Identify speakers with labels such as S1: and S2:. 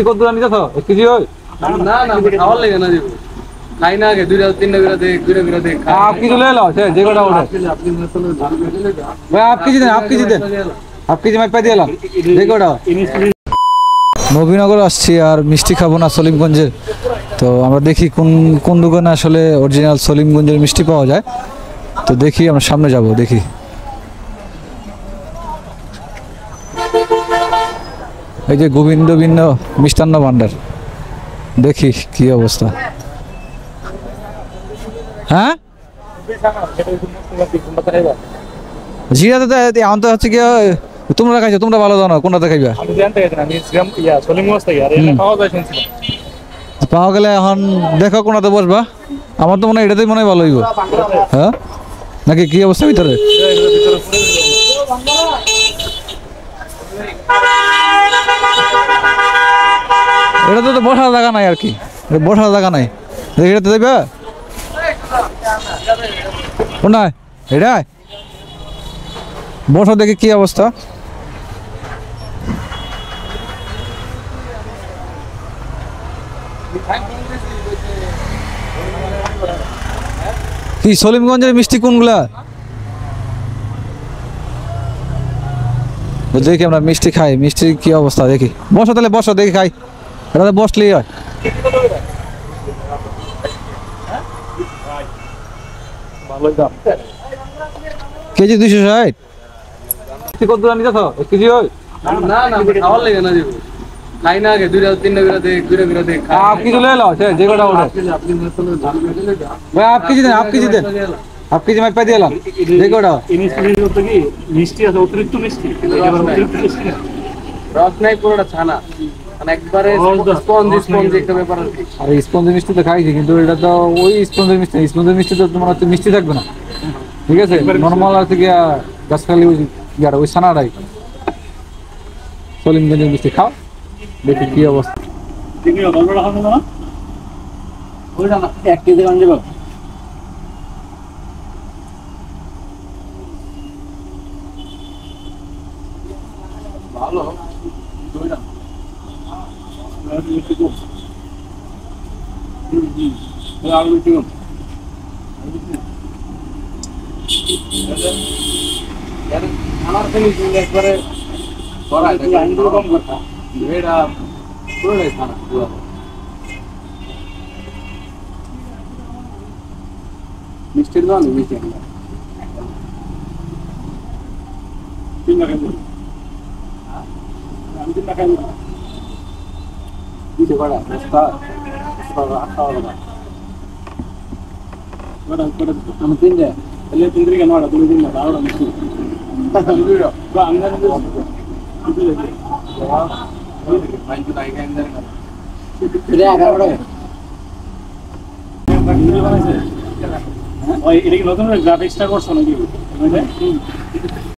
S1: কত দূর নিতেছ 1 কেজি হয়
S2: না না খাওয়ার লাগে না দিব খাই না আগে 2-3 বিরা দেখ 2 বিরা দেখ
S1: आप केजी ले लो যে গোটা ওটা ভাই आप केजी দেন आप केजी मैं पे দিলাম যে গোটা নবীনগর আসছি আর মিষ্টি খাবো না সলিমগঞ্জের তো আমরা দেখি কোন কোন দোকানে আসলে অরিজিনাল সলিমগঞ্জের মিষ্টি পাওয়া যায় তো দেখি আমরা সামনে যাব দেখি এই যে গোবিন্দ মিষ্টান্ন ভান্ডার দেখি কি অবস্থা হ্যাঁ জিরাতে আনতে হচ্ছে কি তোমরা খাইছো তোমরা ভালো জানো কোনটা খাইবা
S3: আমি জানতে গেছি আমি সলিমগঞ্জ থেকে আর এটা পাওয়া যায় শুনছিলাম
S1: পাওয়া গেলে এখন দেখো কোনটাতে বসবা আমার তো মনে হয় এটাতেই মনে হয় ভালো হইব হ্যাঁ নাকি কি অবস্থা ভিতরে এটা তো বসার জায়গা নাই আর কি বসার জায়গা নাই এটাতে যাইবা কোনটা এটা বসা দেখি কি অবস্থা কি সলিমগঞ্জের মিষ্টি কোনগুলা দেখি আমরা মিষ্টি খাই মিষ্টির কি অবস্থা দেখি বসো তাহলে বসো দেখি খাই এটা বসলেই হয় কেজি 260 কত দূর নিতেছ 1 কেজি হয়
S2: না না খাওয়ার লাগে না দিব খাই না আগে 2-3 বিরা দেখ 2 বিরা দেখ
S1: आप केजी ले लो যে গোটা ওটা ভাই आप केजी দেন आप केजी मैं पे দিলাম যে গোটা
S3: ইনস্টিটিউট করতে কি মিষ্টি আছে অতিরিক্ত মিষ্টি অতিরিক্ত মিষ্টি
S2: রস নাই পুরোটা ছানা মানে একবারে স্পঞ্জ একটা ব্যাপার আর কি
S1: আর স্পঞ্জ মিষ্টি তো খাইছি কিন্তু এটা তো ওই স্পঞ্জের মিষ্টি তো তোমার তো মিষ্টি থাকবে না ঠিক আছে নরমাল আর থেকে গাছখালি ওই ইয়ারা ওই ছানাটাই সলিমগঞ্জের মিষ্টি খাও দেখি কি অবস্থা
S3: তুমি গল্পটা খাও না
S2: ওইটা না 1 কেজি গান দেব ভালো দুইটা আর মিষ্টি কম আমার ফিনিশ একবারে বড় আছে আইন্দ্র কম কথা এটা পুরো খানা পুরো মিষ্টির দাম মিষ্টি
S3: তিন টাকা দিন আমি 3 টাকা দিন
S2: দিতে পারা রাস্তা আটা
S3: বড় বড়
S2: আমি 3 দে
S3: তাহলে 3 দিকে নড়া তুমি দিন না দাও মিষ্টি বা আমরা ওই এটা কি নতুন গ্রাফিক্সটা করছো নাকি